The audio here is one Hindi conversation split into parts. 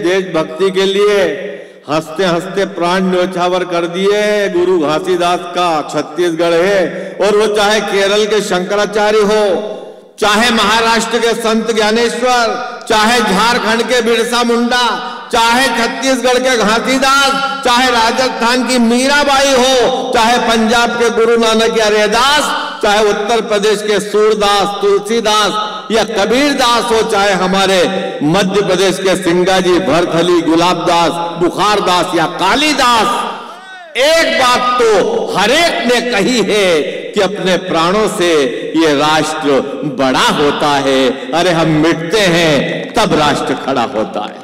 देशभक्ति के लिए हंसते हंसते प्राण न्योछावर कर दिए। गुरु घासीदास का छत्तीसगढ़ है, और वो चाहे केरल के शंकराचार्य हो, चाहे महाराष्ट्र के संत ज्ञानेश्वर, चाहे झारखंड के बिरसा मुंडा, चाहे छत्तीसगढ़ के घासीदास, चाहे राजस्थान की मीराबाई हो, चाहे पंजाब के गुरु नानक या रैदास, चाहे उत्तर प्रदेश के सूरदास, तुलसीदास या कबीरदास हो, चाहे हमारे मध्य प्रदेश के सिंगाजी, भरथली, गुलाबदास, बुखारदास या कालीदास, एक बात तो हरेक ने कही है कि अपने प्राणों से ये राष्ट्र बड़ा होता है। अरे हम मिटते हैं तब राष्ट्र खड़ा होता है,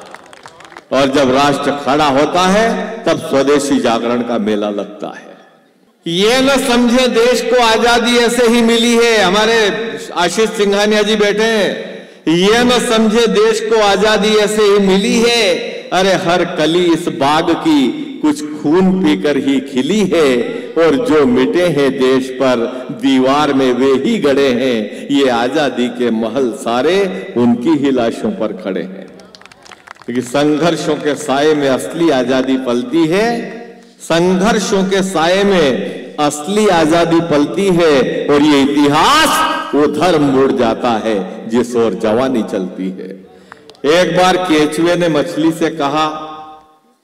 और जब राष्ट्र खड़ा होता है तब स्वदेशी जागरण का मेला लगता है। ये न समझे देश को आजादी ऐसे ही मिली है, हमारे आशीष सिंघानिया जी बैठे हैं, ये न समझे देश को आजादी ऐसे ही मिली है। अरे हर कली इस बाग की कुछ खून पीकर ही खिली है, और जो मिटे हैं देश पर दीवार में वे ही गड़े हैं। ये आजादी के महल सारे उनकी ही लाशों पर खड़े हैं, क्योंकि संघर्षों के साए में असली आजादी पलती है। संघर्षों के साए में असली आजादी पलती है, और ये इतिहास उधर मुड़ जाता है जिस ओर जवानी चलती है। एक बार केचुए ने मछली से कहा,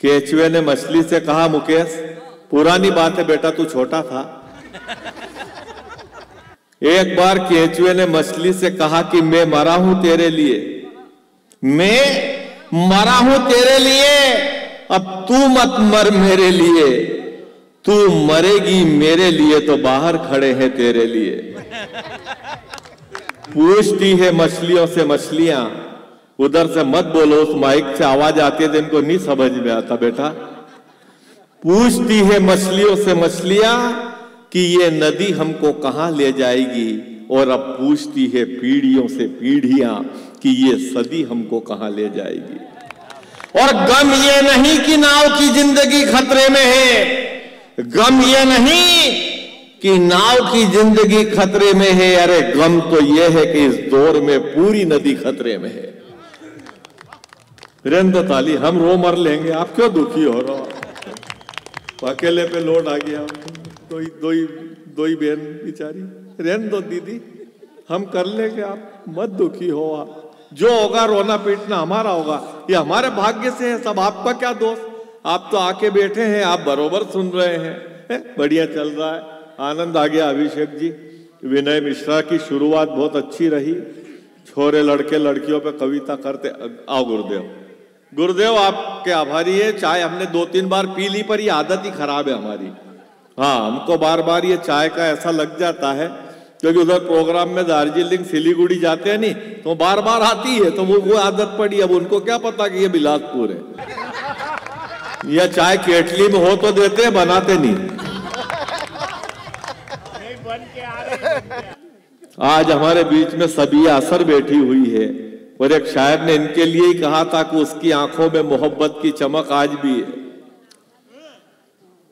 केचुए ने मछली से कहा, मुकेश पुरानी बात है बेटा, तू छोटा था। एक बार केचुए ने मछली से कहा कि मैं मरा हूं तेरे लिए, मैं मरा हूं तेरे लिए, अब तू मत मर मेरे लिए, तू मरेगी मेरे लिए तो बाहर खड़े हैं तेरे लिए। पूछती है मछलियों से मछलियां, उधर से मत बोलो, उस माइक से आवाज आती है जिनको नहीं समझ में आता बेटा। पूछती है मछलियों से मछलियां कि ये नदी हमको कहां ले जाएगी, और अब पूछती है पीढ़ियों से पीढ़ियां कि ये सदी हमको कहां ले जाएगी। और गम ये नहीं कि नाव की जिंदगी खतरे में है, गम ये नहीं कि नाव की जिंदगी खतरे में है, अरे गम तो ये है कि इस दौर में पूरी नदी खतरे में है। रेंदो ताली, हम रो मर लेंगे, आप क्यों दुखी हो रहे हो? अकेले पे लोड आ गया, दो ही बहन बेचारी, रेंदो दीदी, हम कर लेंगे, आप मत दुखी हो। आप जो होगा रोना पीटना हमारा होगा, ये हमारे भाग्य से है, सब आपका क्या दोष। आप तो आके बैठे हैं, आप बरोबर सुन रहे हैं, बढ़िया चल रहा है, आनंद आ गया। अभिषेक जी, विनय मिश्रा की शुरुआत बहुत अच्छी रही, छोरे लड़के लड़कियों पे कविता करते। आओ गुरुदेव, गुरुदेव आपके आभारी है। चाय हमने 2-3 बार पी ली, पर ये आदत ही खराब है हमारी। हाँ, हमको बार बार ये चाय का ऐसा लग जाता है, क्योंकि उधर प्रोग्राम में दार्जिलिंग सिलीगुड़ी जाते हैं नहीं तो बार बार आती है, तो वो आदत पड़ी। अब उनको क्या पता कि ये बिलासपुर है। यह चाय केटली में हो तो देते हैं, बनाते नहीं। आज हमारे बीच में सबिया असर बैठी हुई है, और एक शायर ने इनके लिए ही कहा था कि उसकी आंखों में मोहब्बत की चमक आज भी है,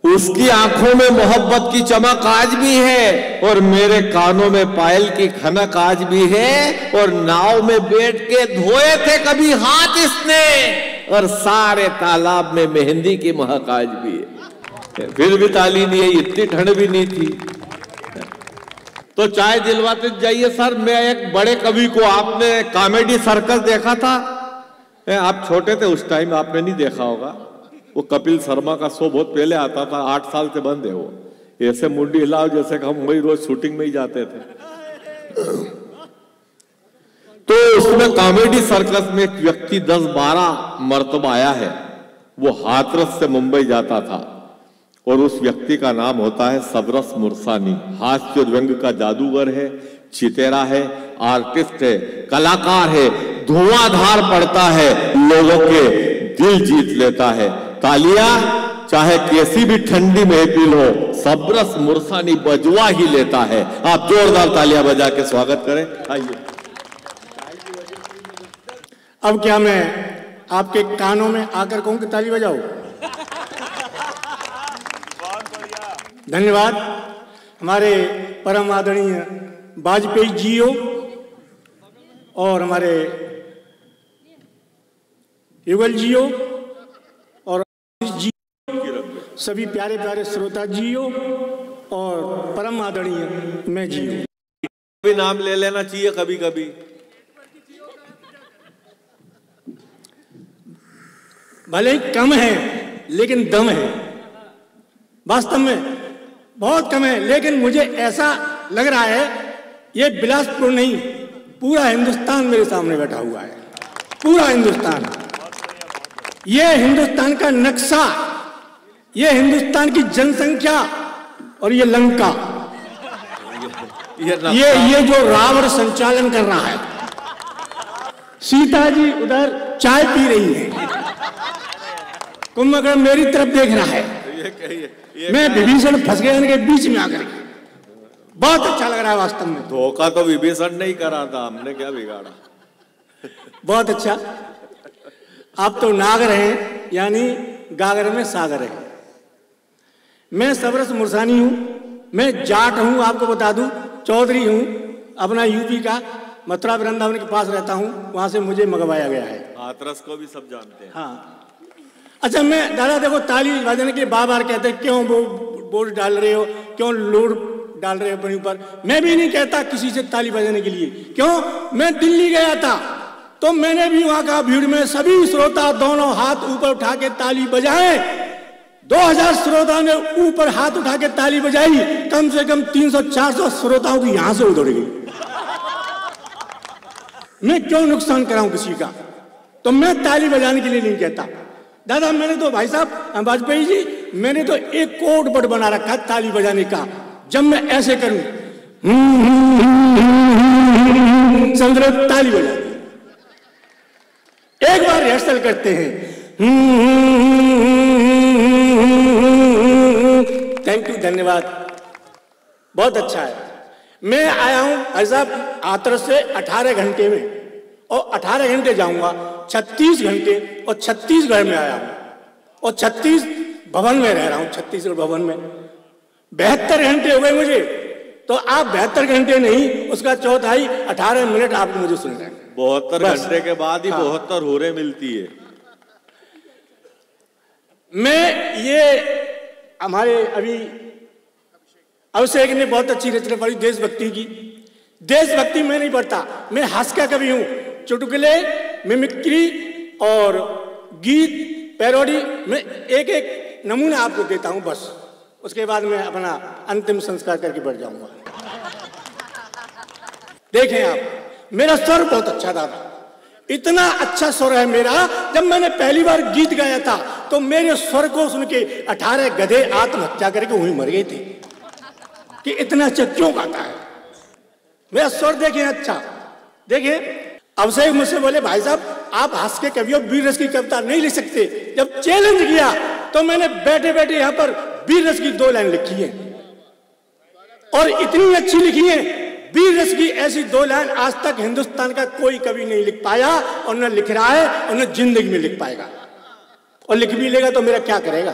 उसकी आंखों में मोहब्बत की चमक आज भी है, और मेरे कानों में पायल की खनक आज भी है। और नाव में बैठ के धोए थे कभी हाथ इसने, और सारे तालाब में मेहंदी की महक आज भी है। फिर भी ताली नहीं है, इतनी ठंड भी नहीं थी। तो चाय दिलवाते जाइए सर। मैं एक बड़े कवि को, आपने कॉमेडी सर्कस देखा था? आप छोटे थे उस टाइम, आपने नहीं देखा होगा। वो कपिल शर्मा का शो बहुत पहले आता था, 8 साल से बंद है वो। ऐसे मुंडी हिलाओ जैसे कि हम वही रोज शूटिंग में ही जाते थे। तो उसमें कॉमेडी सर्कस में एक व्यक्ति 10-12 मर्तबा आया है। वो हाथरस से मुंबई जाता था, और उस व्यक्ति का नाम होता है सबरस मुरसानी। हास्य व्यंग का जादूगर है, चितेरा है, आर्टिस्ट है, कलाकार है, धुआंधार पड़ता है, लोगों के दिल जीत लेता है। तालियां चाहे कैसी भी ठंडी महफिल हो, सबरस मुरसानी बजवा ही लेता है। आप जोरदार तालियां बजा के स्वागत करें। आइए। अब क्या मैं आपके कानों में आकर कहूं कि ताली बजाओ? धन्यवाद हमारे परम आदरणीय वाजपेयी जीओ और हमारे युगल जियो और जी, सभी प्यारे प्यारे श्रोता जियो और परम आदरणीय मैं जियो। भी नाम ले लेना चाहिए कभी कभी। भले ही कम है लेकिन दम है, वास्तव में बहुत कम है, लेकिन मुझे ऐसा लग रहा है ये बिलासपुर नहीं, पूरा हिंदुस्तान मेरे सामने बैठा हुआ है, पूरा हिंदुस्तान। ये हिंदुस्तान का नक्शा, ये हिंदुस्तान की जनसंख्या और ये लंका, ये जो रावण संचालन कर रहा है। सीता जी उधर चाय पी रही है, कुंभकर्ण मेरी तरफ देख रहा है, मैं विभीषण फंस गया इनके बीच में आकर। बहुत अच्छा लग रहा है वास्तव में। धोखा तो विभीषण नहीं करा था, हमने क्या बिगाड़ा। बहुत अच्छा। आप तो नागर हैं, यानी गागर में सागर है। मैं सबरस मुरसानी हूं, मैं जाट हूं, आपको बता दूं, चौधरी हूं, अपना यूपी का, मथुरा वृंदावन के पास रहता हूं, वहां से मुझे मंगवाया गया है। हाथरस को भी सब जानते हैं। हाँ अच्छा, मैं दादा देखो ताली बजाने के बार बार कहते हैं क्यों वो बोर्ड डाल रहे हो, क्यों लोड डाल रहे हो अपने ऊपर। मैं भी नहीं कहता किसी से ताली बजाने के लिए, क्यों, मैं दिल्ली गया था तो मैंने भी वहां का भीड़ में सभी श्रोता दोनों हाथ ऊपर उठा के ताली बजाए। 2000 श्रोताओं ने ऊपर हाथ उठा के ताली बजाई, कम से कम 300-400 श्रोताओं की यहां से उधड़ गई। मैं क्यों नुकसान कराऊं किसी का, तो मैं ताली बजाने के लिए नहीं कहता दादा। मैंने तो भाई साहब वाजपेयी जी, मैंने तो एक कोड बट बना रखा है ताली बजाने का। जब मैं ऐसे करूं समझ ताली बजा, एक बार रिहर्सल करते हैं। थैंक यू, धन्यवाद, बहुत अच्छा है। मैं आया हूं भाई साहब हाथरस से 18 घंटे में, और 18 घंटे जाऊंगा, 36 घंटे और छत्तीसगढ़ में आया हूं, और 36 भवन में रह रहा हूं, छत्तीसगढ़ भवन में 72 घंटे हो गए मुझे। तो आप 72 घंटे नहीं, उसका चौथाई 18 मिनट आप मुझे सुन रहे हैं। 72 घंटे के बाद ही 72 होरे मिलती है। मैं ये हमारे अभी अभिषेक ने बहुत अच्छी रचना पढ़ी देशभक्ति की। देशभक्ति मैं नहीं पढ़ता, मैं हास्य का कवि हूं। चुटकुले, मिमिक्री और गीत, पैरोडी, मैं एक एक नमूना आपको देता हूं बस, उसके बाद मैं अपना अंतिम संस्कार करके बढ़ जाऊंगा। देखें आप, मेरा स्वर बहुत अच्छा दादा, इतना अच्छा स्वर है मेरा। जब मैंने पहली बार गीत गाया था तो मेरे स्वर को सुन के 18 गधे आत्महत्या करके वहीं मर गए थे कि इतना अच्छा क्यों गाता है मेरा स्वर। देखिए अच्छा, देखिए अभिषेक मुझसे बोले भाई साहब आप हंस के कवियों वीर रस की कविता नहीं लिख सकते। जब चैलेंज किया तो मैंने बैठे बैठे यहां पर वीर रस की 2 लाइन लिखी है, और इतनी अच्छी लिखी है। वीर रस की ऐसी 2 लाइन आज तक हिंदुस्तान का कोई कवि नहीं लिख पाया, और न लिख रहा है और न जिंदगी में लिख पाएगा, और लिख भी लेगा तो मेरा क्या करेगा।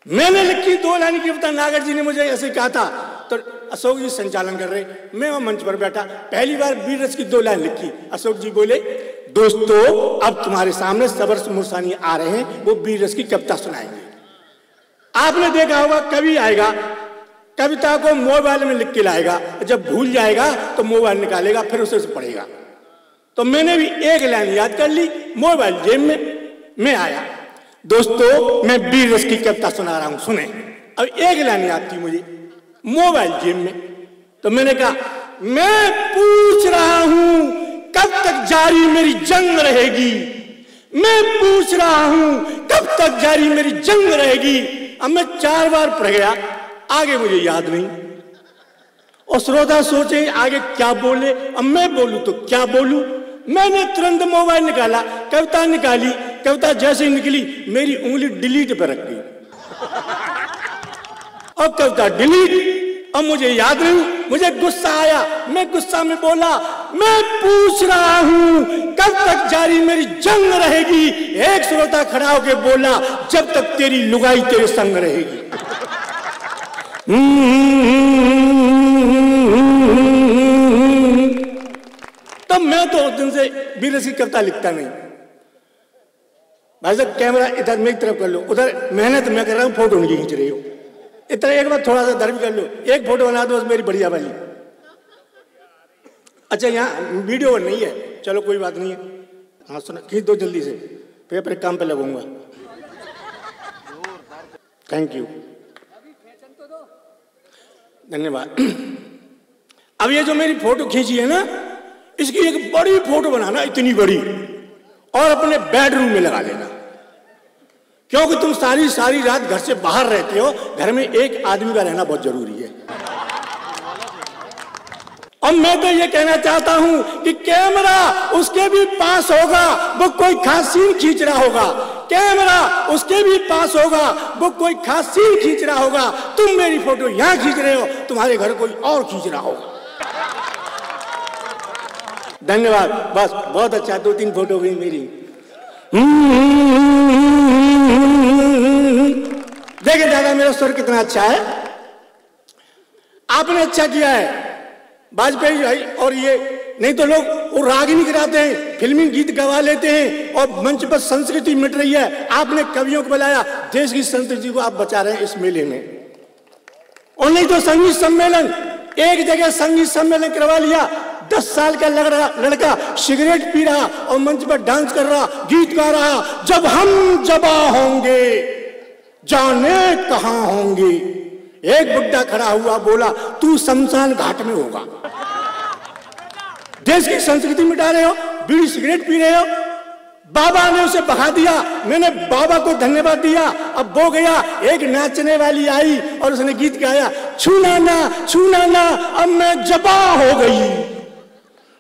मैंने लिखी 2 लाइन की कविता, नागर जी ने मुझे ऐसे कहा था, तो अशोक जी संचालन कर रहे, मैं वहां मंच पर बैठा, पहली बार वीर रस की 2 लाइन लिखी। अशोक जी बोले दोस्तों अब तुम्हारे सामने सबरस मुरसानी आ रहे हैं, वो वीर रस की कविता सुनाएंगे। आपने देखा होगा कवि आएगा, कविता को मोबाइल में लिख के लाएगा, जब भूल जाएगा तो मोबाइल निकालेगा, फिर उसे पढ़ेगा। तो मैंने भी 1 लाइन याद कर ली, मोबाइल जेब में, मैं आया, दोस्तों मैं वीर रस की कविता सुना रहा हूं, सुने। अब 1 लाइन याद थी मुझे, मोबाइल जेब में। तो मैंने कहा मैं पूछ रहा हूं कब तक जारी मेरी जंग रहेगी, मैं पूछ रहा हूं कब तक जारी मेरी जंग रहेगी। अब मैं 4 बार पढ़ गया, आगे मुझे याद नहीं, और श्रोता सोचे आगे क्या बोले, अब मैं बोलूं तो क्या बोलूं। मैंने तुरंत मोबाइल निकाला, कविता निकाली, कविता जैसे ही निकली मेरी उंगली डिलीट पर रख गई, और कविता डिलीट। अब मुझे याद नहीं, मुझे गुस्सा आया, मैं गुस्सा में बोला मैं पूछ रहा हूं कब तक जारी मेरी जंग रहेगी। एक श्रोता खड़ा होकर बोला जब तक तेरी लुगाई तेरे संग रहेगी। तो मैं मैं तो उस दिन से वीर रस की कविता लिखता नहीं। भाई साहब कैमरा इधर मेरी तरफ कर लो, उधर मेहनत मैं कर रहा हूँ, फोटो नहीं खींच रही हो। इतना एक बार थोड़ा सा इधर भी कर लो, एक फोटो बना दो बस मेरी बढ़िया वाली। अच्छा यहाँ वीडियो नहीं है, चलो कोई बात नहीं है। हाँ सुना, खींच दो जल्दी से, फिर अपने काम पे लगूंगा। थैंक यू, धन्यवाद। अब ये जो मेरी फोटो खींची है ना, इसकी एक बड़ी फोटो बनाना, इतनी बड़ी, और अपने बेडरूम में लगा लेना, क्योंकि तुम सारी सारी रात घर से बाहर रहते हो, घर में एक आदमी का रहना बहुत जरूरी है। और मैं तो ये कहना चाहता हूं कि कैमरा उसके भी पास होगा, वो कोई खास सीन खींच रहा होगा, कैमरा उसके भी पास होगा, वो कोई खास सीन खींच रहा होगा। तुम मेरी फोटो यहां खींच रहे हो, तुम्हारे घर कोई और खींच रहा होगा। धन्यवाद, बस बहुत अच्छा, 2-3 फोटो हुई मेरी। देखिए दादा मेरा स्वर कितना अच्छा है, आपने अच्छा किया है वाजपेयी भाई। और ये नहीं तो लोग वो राग ही नहीं गिराते हैं, फिल्मी गीत गवा लेते हैं और मंच पर संस्कृति मिट रही है। आपने कवियों को बुलाया, देश की संस्कृति को आप बचा रहे हैं इस मेले में। और नहीं तो संगीत सम्मेलन, एक जगह संगीत सम्मेलन करवा लिया, 10 साल का लड़का सिगरेट पी रहा और मंच पर डांस कर रहा, गीत गा रहा, जब हम जबा होंगे जाने कहां होंगे। एक बुड्ढा खड़ा हुआ बोला, तू शमशान घाट में होगा। देश की संस्कृति मिटा रहे हो, बीड़ी सिगरेट पी रहे हो। बाबा ने उसे भगा दिया, मैंने बाबा को धन्यवाद दिया। अब वो गया, एक नाचने वाली आई और उसने गीत गाया, छूना ना अब मैं जबा हो गई।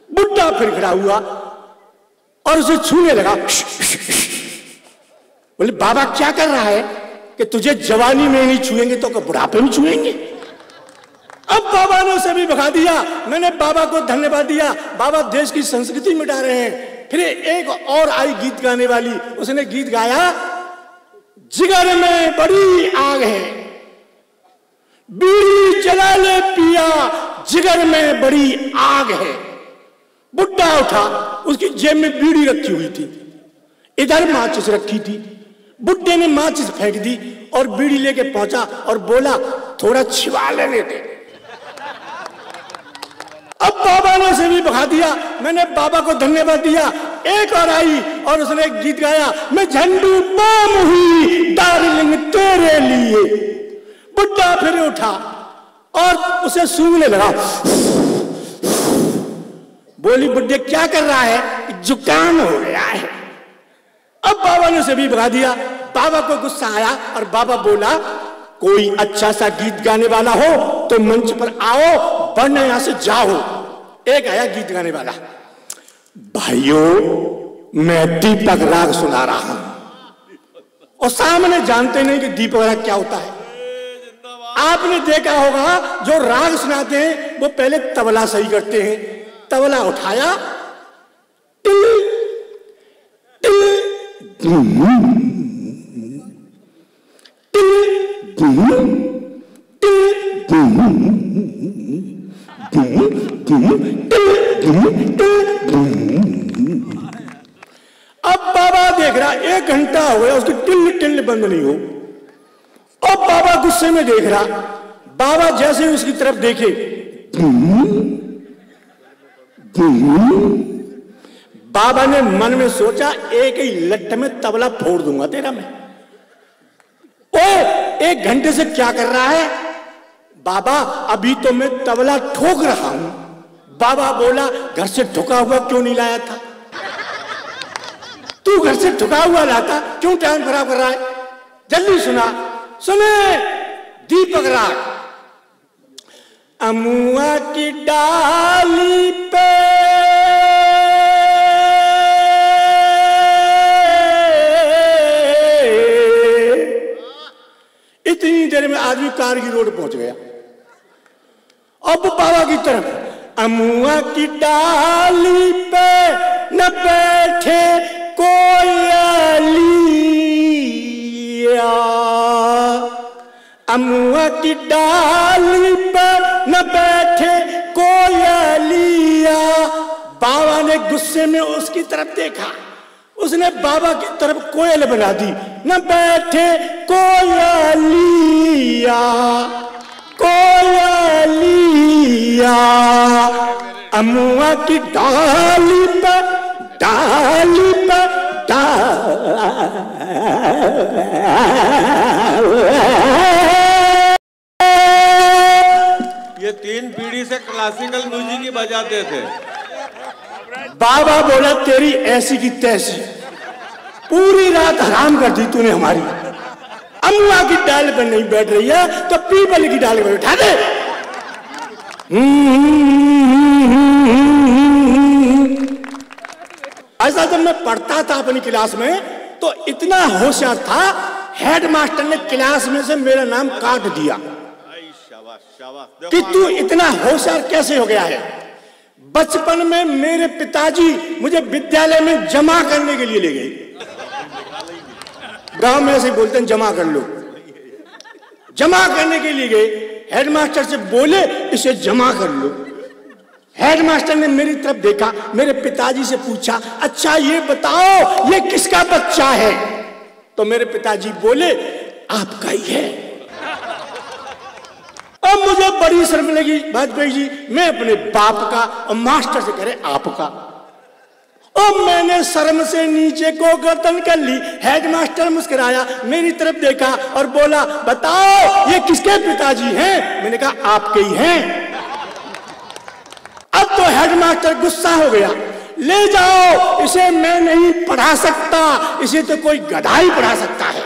बुड्ढा फिर खड़ा हुआ और उसे छूने लगा। बोले बाबा क्या कर रहा है कि तुझे जवानी में नहीं छुएंगे तो बुढ़ापे में छुएंगे। अब बाबा ने उसे भी भगा दिया, मैंने बाबा को धन्यवाद दिया। बाबा देश की संस्कृति मिटा रहे हैं। फिर एक और आई गीत गाने वाली, उसने गीत गाया, जिगर में बड़ी आग है, बीड़ी जला ले पिया, जिगर में बड़ी आग है। बुड्ढा उठा, उसकी जेब में बीड़ी रखी हुई थी, इधर माचिस रखी थी। बुड्ढे ने माचिस फेंक दी और बीड़ी लेके पहुंचा और बोला, थोड़ा छिपा लेने दे। अब बाबा ने उसे भी भगा दिया, मैंने बाबा को धन्यवाद दिया। एक और आई और उसने एक गीत गाया, मैं झंडू बम हुई डार्लिंग तेरे लिए। बुड्ढा फिर उठा और उसे सूंघने लगा। बोली बुड्ढे क्या कर रहा है, जुकाम हो गया है। अब बाबा ने उसे भी भगा दिया। बाबा को गुस्सा आया और बाबा बोला, कोई अच्छा सा गीत गाने वाला हो तो मंच पर आओ, वरना यहां से जाओ। एक आया गीत गाने वाला, भाइयों मैं दीपक राग सुना रहा हूं। और सामने जानते नहीं कि दीपक राग क्या होता है। आपने देखा होगा जो राग सुनाते हैं वो पहले तबला सही करते हैं। तबला उठाया, टिल टिल अब बाबा देख रहा, 1 घंटा हो गया उसकी टिल टिल बंद नहीं हो। अब बाबा गुस्से में देख रहा। बाबा जैसे उसकी तरफ देखे, बाबा ने मन में सोचा, एक ही लट्ठ में तबला फोड़ दूंगा तेरा मैं। ओ 1 घंटे से क्या कर रहा है? बाबा अभी तो मैं तबला ठोक रहा हूं। बाबा बोला, घर से ठुका हुआ क्यों नहीं लाया था? तू घर से ठुका हुआ लाता, क्यों टाइम खराब कर रहा है? जल्दी सुना, सुने दीपक राग। अमुआ की डाली पे इतनी देर में आदमी कारगिल रोड पहुंच गया। अब बाबा की तरफ, अमुआ की डाली पे न बैठे कोयलिया, अमुआ की डाली पे न बैठे कोयलिया। बाबा ने गुस्से में उसकी तरफ देखा। उसने बाबा की तरफ कोयल बना दी। न बैठे कोयलिया कोयलिया अमुआ की डाली पर डाली पर ये 3 पीढ़ी से क्लासिकल म्यूजिक ही बजाते थे। बाबा बोला तेरी ऐसी की तैसी, पूरी रात हराम कर दी तूने हमारी। अमुआ की डाल पर नहीं बैठ रही है तो पीपल की डाल पर बैठा दे। ऐसा जब मैं पढ़ता था अपनी क्लास में तो इतना होशियार था, हेडमास्टर ने क्लास में से मेरा नाम काट दिया कि तू इतना होशियार कैसे हो गया है। बचपन में मेरे पिताजी मुझे विद्यालय में जमा करने के लिए ले गए। गांव में ऐसे बोलते हैं जमा कर लो। जमा करने के लिए गए, हेडमास्टर से बोले इसे जमा कर लो। हेडमास्टर ने मेरी तरफ देखा, मेरे पिताजी से पूछा अच्छा ये बताओ ये किसका बच्चा है? तो मेरे पिताजी बोले आपका ही है। अब मुझे बड़ी शर्म लगी, वाजपेयी जी मैं अपने बाप का और मास्टर से करे आपका। और मैंने शर्म से नीचे को गर्दन कर ली। हेडमास्टर मुस्कुराया, मेरी तरफ देखा और बोला बताओ ये किसके पिताजी हैं? मैंने कहा आपके ही हैं। अब तो हेडमास्टर गुस्सा हो गया, ले जाओ इसे मैं नहीं पढ़ा सकता, इसे तो कोई गधा ही पढ़ा सकता है।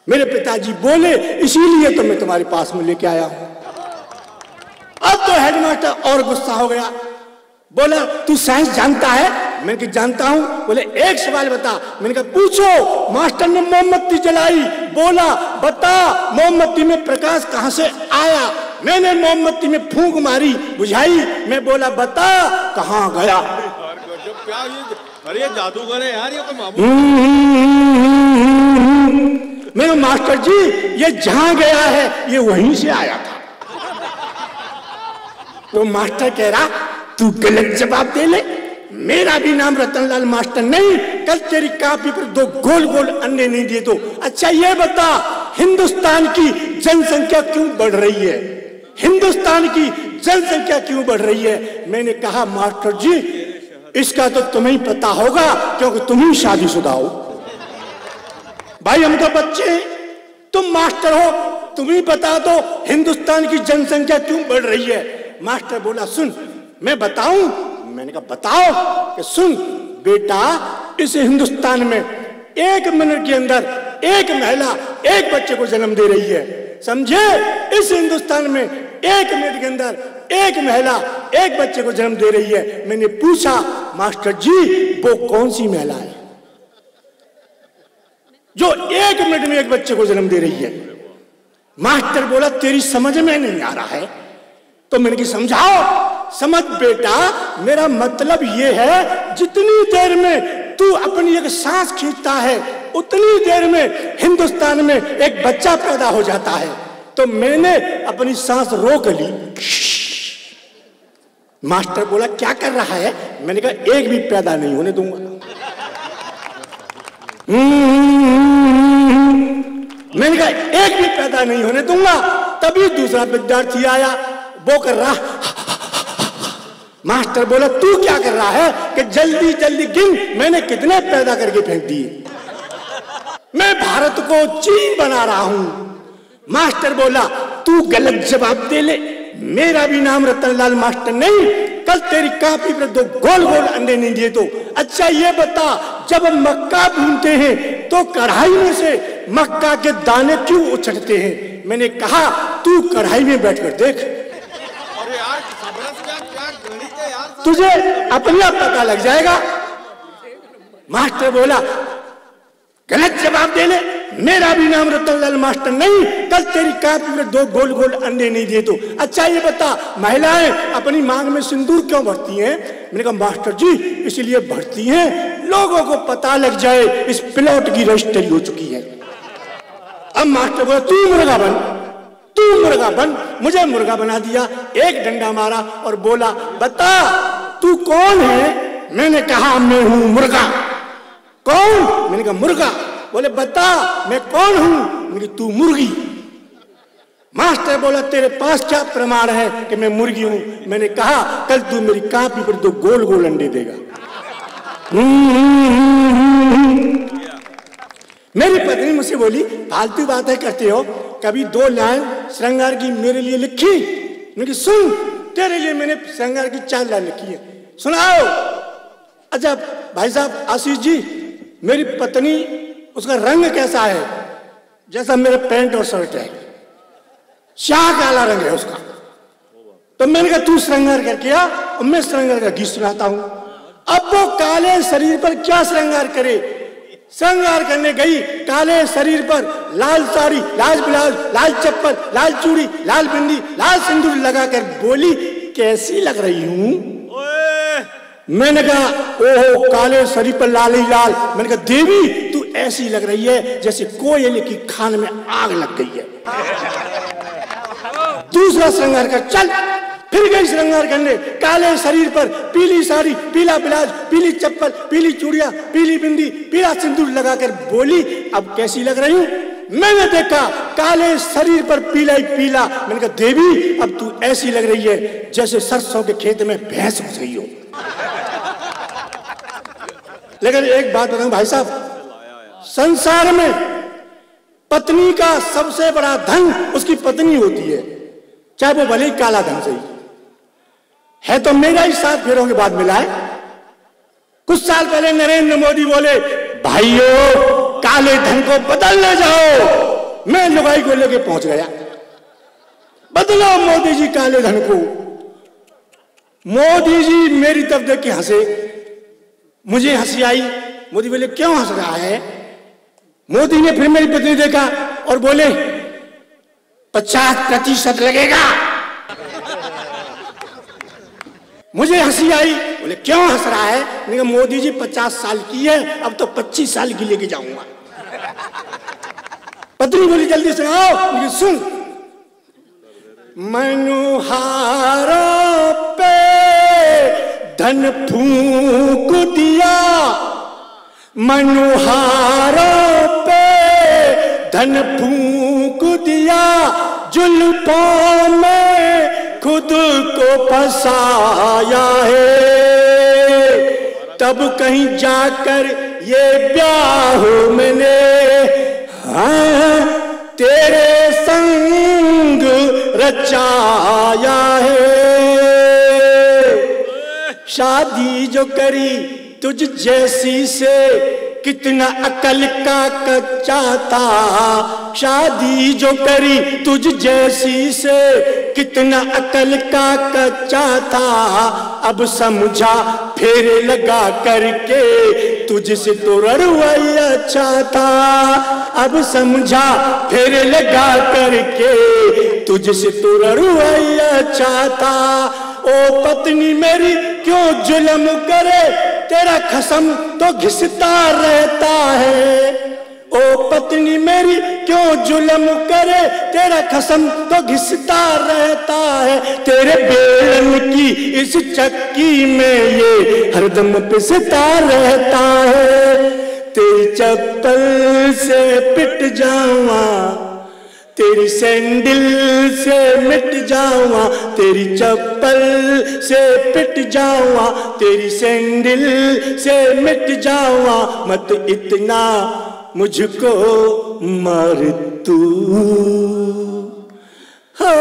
मेरे पिताजी बोले इसीलिए तो मैं तुम्हारे पास में लेके आया हूं। अब तो हेडमास्टर और गुस्सा हो गया, बोला तू साइंस जानता है? मैंने कहा जानता हूं। बोले एक सवाल बता। मैंने कहा पूछो। मास्टर ने मोमबत्ती जलाई, बोला बता मोमबत्ती में प्रकाश कहां से आया? मैंने मोमबत्ती में फूंक मारी, बुझाई, मैं बोला बता कहां गया? अरे जादूगर है यार ये तो मामूली। मेरे मास्टर जी ये जहां गया है ये वहीं से आया था। तो मास्टर कह रहा तू गलत जवाब दे ले, मेरा भी नाम रतनलाल मास्टर नहीं, कल तेरी कापी पर 2 गोल गोल अंडे नहीं दिए तो। अच्छा ये बता हिंदुस्तान की जनसंख्या क्यों बढ़ रही है? हिंदुस्तान की जनसंख्या क्यों बढ़ रही है? मैंने कहा मास्टर जी इसका तो तुम्हें ही पता होगा क्योंकि तुम ही शादीशुदा हो। भाई हम तो बच्चे हैं, तुम मास्टर हो, तुम ही बता दो हिंदुस्तान की जनसंख्या क्यों बढ़ रही है। मास्टर बोला सुन मैं बताऊं? मैंने कहा बताओ। कि सुन बेटा इस हिंदुस्तान में 1 मिनट के अंदर एक महिला एक बच्चे को जन्म दे रही है, समझे? इस हिंदुस्तान में 1 मिनट के अंदर एक महिला एक बच्चे को जन्म दे रही है। मैंने पूछा मास्टर जी वो कौन सी महिला है जो 1 मिनट में एक बच्चे को जन्म दे रही है? मास्टर बोला तेरी समझ में नहीं आ रहा है। तो मैंने कहा समझाओ। समझ बेटा मेरा मतलब ये है जितनी देर में तू अपनी एक सांस खींचता है उतनी देर में हिंदुस्तान में एक बच्चा पैदा हो जाता है। तो मैंने अपनी सांस रोक ली। मास्टर बोला क्या कर रहा है? मैंने कहा एक भी पैदा नहीं होने दूंगा। मैंने कहा एक भी पैदा नहीं होने दूंगा। तभी दूसरा विद्यार्थी आया, वो कर रहा। मास्टर बोला तू क्या कर रहा है? कि जल्दी जल्दी गिन मैंने कितने पैदा करके फेंक दिए। मैं भारत को चीन बना रहा हूं। मास्टर बोला तू गलत जवाब दे ले, मेरा भी नाम रतनलाल मास्टर नहीं, कल तेरी कापी पर 2 गोल गोल अंडे नहीं दिए तो। अच्छा ये बता जब मक्का भूनते हैं तो कढ़ाई में से मक्का के दाने क्यों उछलते हैं? मैंने कहा तू कढ़ाई में बैठकर देख, तुझे अपने आप पता लग जाएगा। मास्टर बोला गलत जवाब दे ले, मेरा भी नाम रतनलाल मास्टर नहीं, कल तेरी कापी में 2 गोल गोल अंडे नहीं दिए तो। अच्छा ये बता महिलाएं अपनी मांग में सिंदूर क्यों भरती हैं? मैंने कहा मास्टर जी इसलिए भरती हैं लोगों को पता लग जाए इस प्लॉट की रजिस्ट्री हो चुकी है। अब मास्टर बोला तू मुर्गा बन, तू मुर्गा बन। मुझे मुर्गा बना दिया, एक डंडा मारा और बोला बता तू कौन है? मैंने कहा मैं हूं मुर्गा। कौन? मैंने कहा मुर्गा। बोले बता मैं कौन हूं? मैंने कहा तू मुर्गी। मास्टर बोला तेरे पास क्या प्रमाण है कि मैं मुर्गी हूं? मैंने कहा कल तू मेरी कॉपी पर 2 गोल गोल अंडे देगा। मेरी पत्नी मुझसे बोली फालतू बातें करते हो, कभी 2 लाइन श्रृंगार की मेरे लिए लिखी? मैंने सुन तेरे लिए मैंने श्रृंगार की 4 लाइन लिखी है, सुनाओ। अच्छा भाई साहब आशीष जी, मेरी पत्नी उसका रंग कैसा है? जैसा मेरा पैंट और शर्ट है, शाह काला रंग है उसका। तो मैंने कहा तू श्रृंगार करके आ और मैं श्रृंगार का गीत सुनाता हूं। अब वो काले शरीर पर क्या श्रृंगार करे? श्रृंगार करने गई, काले शरीर पर लाल साड़ी, लाल ब्लाउज, लाल चप्पल, लाल चूड़ी, लाल बिंदी, लाल सिंदूर लगाकर बोली कैसी लग रही हूं? मैंने कहा ओहो काले शरीर पर लाल ही लाल। मैंने कहा देवी तू ऐसी लग रही है जैसे कोयले की खान में आग लग गई है। दूसरा श्रृंगार कर चल। फिर गई श्रृंगार करने, काले शरीर पर पीली साड़ी, पीला ब्लाउज, पीली चप्पल, पीली चूड़ियां, पीली बिंदी, पीला सिंदूर लगाकर बोली अब कैसी लग रही हूं? मैंने देखा काले शरीर पर पीला ही पीला। मैंने कहा देवी अब तू ऐसी लग रही है जैसे सरसों के खेत में भैंस घुस गई हो। लेकिन एक बात बताऊं भाई साहब, संसार में पत्नी का सबसे बड़ा धन उसकी पत्नी होती है, चाहे वो भले ही काला धन सही है। तो मेरा ही 7 फेरों के बाद मिला है। कुछ साल पहले नरेंद्र मोदी बोले भाइयों काले धन को बदलने जाओ। मैं लुगाई को लेके पहुंच गया, बदलो मोदी जी काले धन को। मोदी जी मेरी तरफ देख के हंसे, मुझे हंसी आई। मोदी बोले क्यों हंस रहा है? मोदी ने फिर मेरी पत्नी देखा और बोले 50% लगेगा। मुझे हंसी आई, बोले क्यों हंस रहा है? मैंने कहा मोदी जी 50 साल की है, अब तो 25 साल की लेके जाऊंगा। पत्नी बोली जल्दी सुनाओ। मुझे सुन। मनोहारों पे धन फूंक दिया, मनोहारों पे धन फूंक दिया, जुल्फों में खुद को फंसाया है। तब कहीं जाकर ये ब्याह मैंने हाँ तेरे संग रचाया है। शादी जो करी तुझ जैसी से कितना अकल का कच्चा था। शादी जो करी तुझ जैसी से कितना अकल का कच्चा था। अब समझा फेरे लगा करके तुझसे तो रड़ुआई अच्छा था। अब समझा फेरे लगा करके तुझसे तो रड़ुआई अच्छा था। ओ पत्नी मेरी क्यों जुल्म करे, तेरा खसम तो घिसता रहता है। ओ पत्नी मेरी क्यों जुल्म करे, तेरा खसम तो घिसता रहता है। तेरे बेलन की इस चक्की में ये हरदम पिसता रहता है। तेरी चप्पल से पिट जाऊंगा, तेरी सैंडल से मिट जाऊंगा, तेरी चप्पल से पिट जाऊंगा, तेरी सैंडल से मिट जाऊंगा। मत इतना मुझको मार तू। हो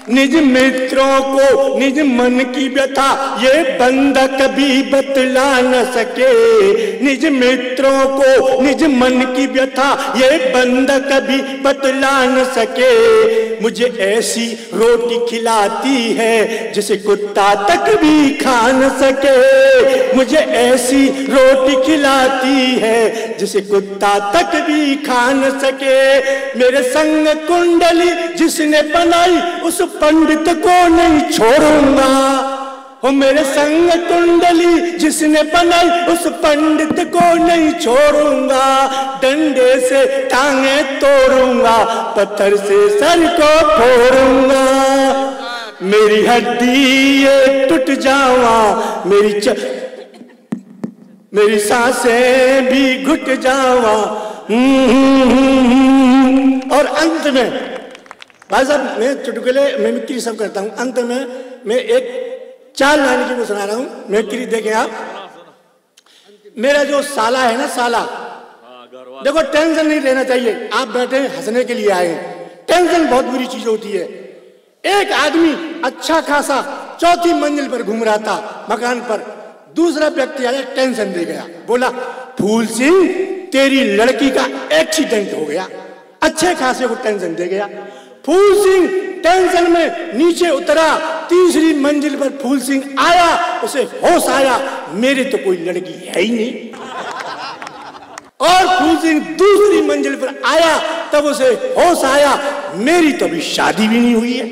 निज मित्रों को निज मन की व्यथा ये बंदा कभी बतला न सके। निज मित्रों को निज मन की व्यथा ये बंदा कभी बतला न सके। मुझे ऐसी रोटी खिलाती है जिसे कुत्ता तक भी खा न सके। मुझे ऐसी रोटी खिलाती है जिसे कुत्ता तक भी खा न सके। मेरे संग कुंडली जिसने बनाई उस पंडित को नहीं छोड़ूंगा। हो मेरे संग कुंडली जिसने बनाई उस पंडित को नहीं छोड़ूंगा, डंडे से टांगे तोड़ूंगा, पत्थर से सर को फोड़ूंगा। मेरी हड्डी ये टूट जावा, मेरी सांसें भी घुट जावा। और अंत में भाई साहब मैं चुटकुले मिमिक्री सब करता हूं, अंत में मैं एक 4 लाइन की वो सुना रहा हूं मिमिक्री। देखें आप, मेरा जो साला है ना, साला, देखो टेंशन नहीं लेना चाहिए, आप बैठे हंसने के लिए आए हैं, टेंशन बहुत बुरी चीज होती है। एक आदमी अच्छा खासा 4थी मंजिल पर घूम रहा था मकान पर, दूसरा व्यक्ति आया टेंशन दे गया, बोला फूल सिंह तेरी लड़की का एक्सीडेंट हो गया। अच्छे खासे को टेंशन दे गया। फूल सिंह टेंशन में नीचे उतरा, 3री मंजिल पर फूल सिंह आया, उसे होश आया मेरे तो कोई लड़की है ही नहीं। और फूल सिंह 2री मंजिल पर आया, तब उसे होश आया मेरी तो अभी शादी भी नहीं हुई है।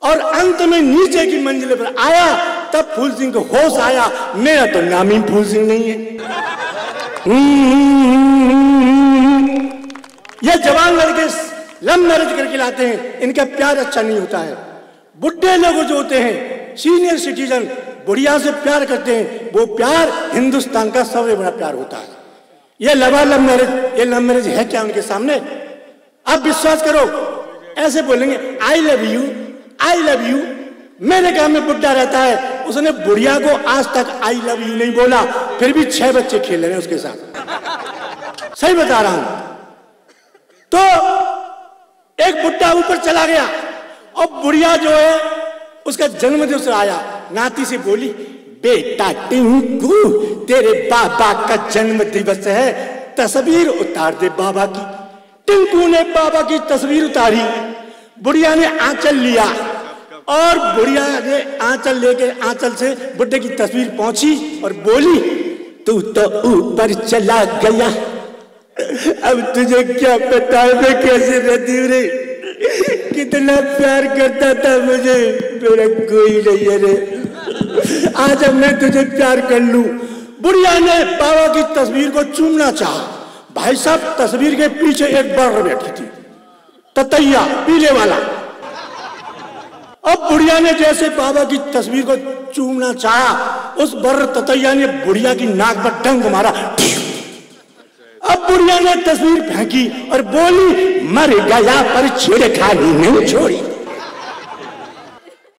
और अंत में नीचे की मंजिल पर आया, तब फूल सिंह को होश आया मेरा तो नाम ही फूल सिंह नहीं है। ये जवान लड़के लव मैरिज करके लाते हैं, इनका प्यार अच्छा नहीं होता है। बुढ़े लोग जो होते हैं सीनियर सिटीजन बुढ़िया से प्यार करते हैं, वो प्यार हिंदुस्तान का सबसे बड़ा प्यार होता है। ये लव मैरिज, ये लव मैरिज है क्या उनके सामने? आप विश्वास करो, ऐसे बोलेंगे I love you, I love you. मेरे गांव में बुढ़ा रहता है, उसने बुढ़िया को आज तक आई लव यू नहीं बोला, फिर भी 6 बच्चे खेल रहे हैं उसके साथ। सही बता रहा हूं। तो एक बुढ़ा ऊपर चला गया और बुढ़िया जो है उसका जन्मदिवस आया, नाती से बोली बेटा टिंकू तेरे बाबा का जन्म दिवस है, तस्वीर उतार दे बाबा की। टिंकू ने बाबा की तस्वीर उतारी, बुढ़िया ने आंचल लिया और बुढ़िया ने आंचल लेके आंचल से बुढ़े की तस्वीर पहुंची और बोली तू तो ऊपर चला गया, अब तुझे क्या पता है मैं कैसे रहती हूँ रे, कितना प्यार करता था मुझे, मेरा कोई नहीं है रे, आज अब मैं तुझे प्यार कर लूं। बुढ़िया ने बाबा की तस्वीर को चूमना चाहा। भाई साहब तस्वीर के पीछे एक बर्र बैठी थी, ततैया पीले वाला। अब बुढ़िया ने जैसे बाबा की तस्वीर को चूमना चाहा, उस बर्र ततैया ने बुढ़िया की नाक पर डंक मारा। अब बुढ़िया ने तस्वीर फेंकी और बोली मर गया पर छेड़खानी नहीं छोड़ी।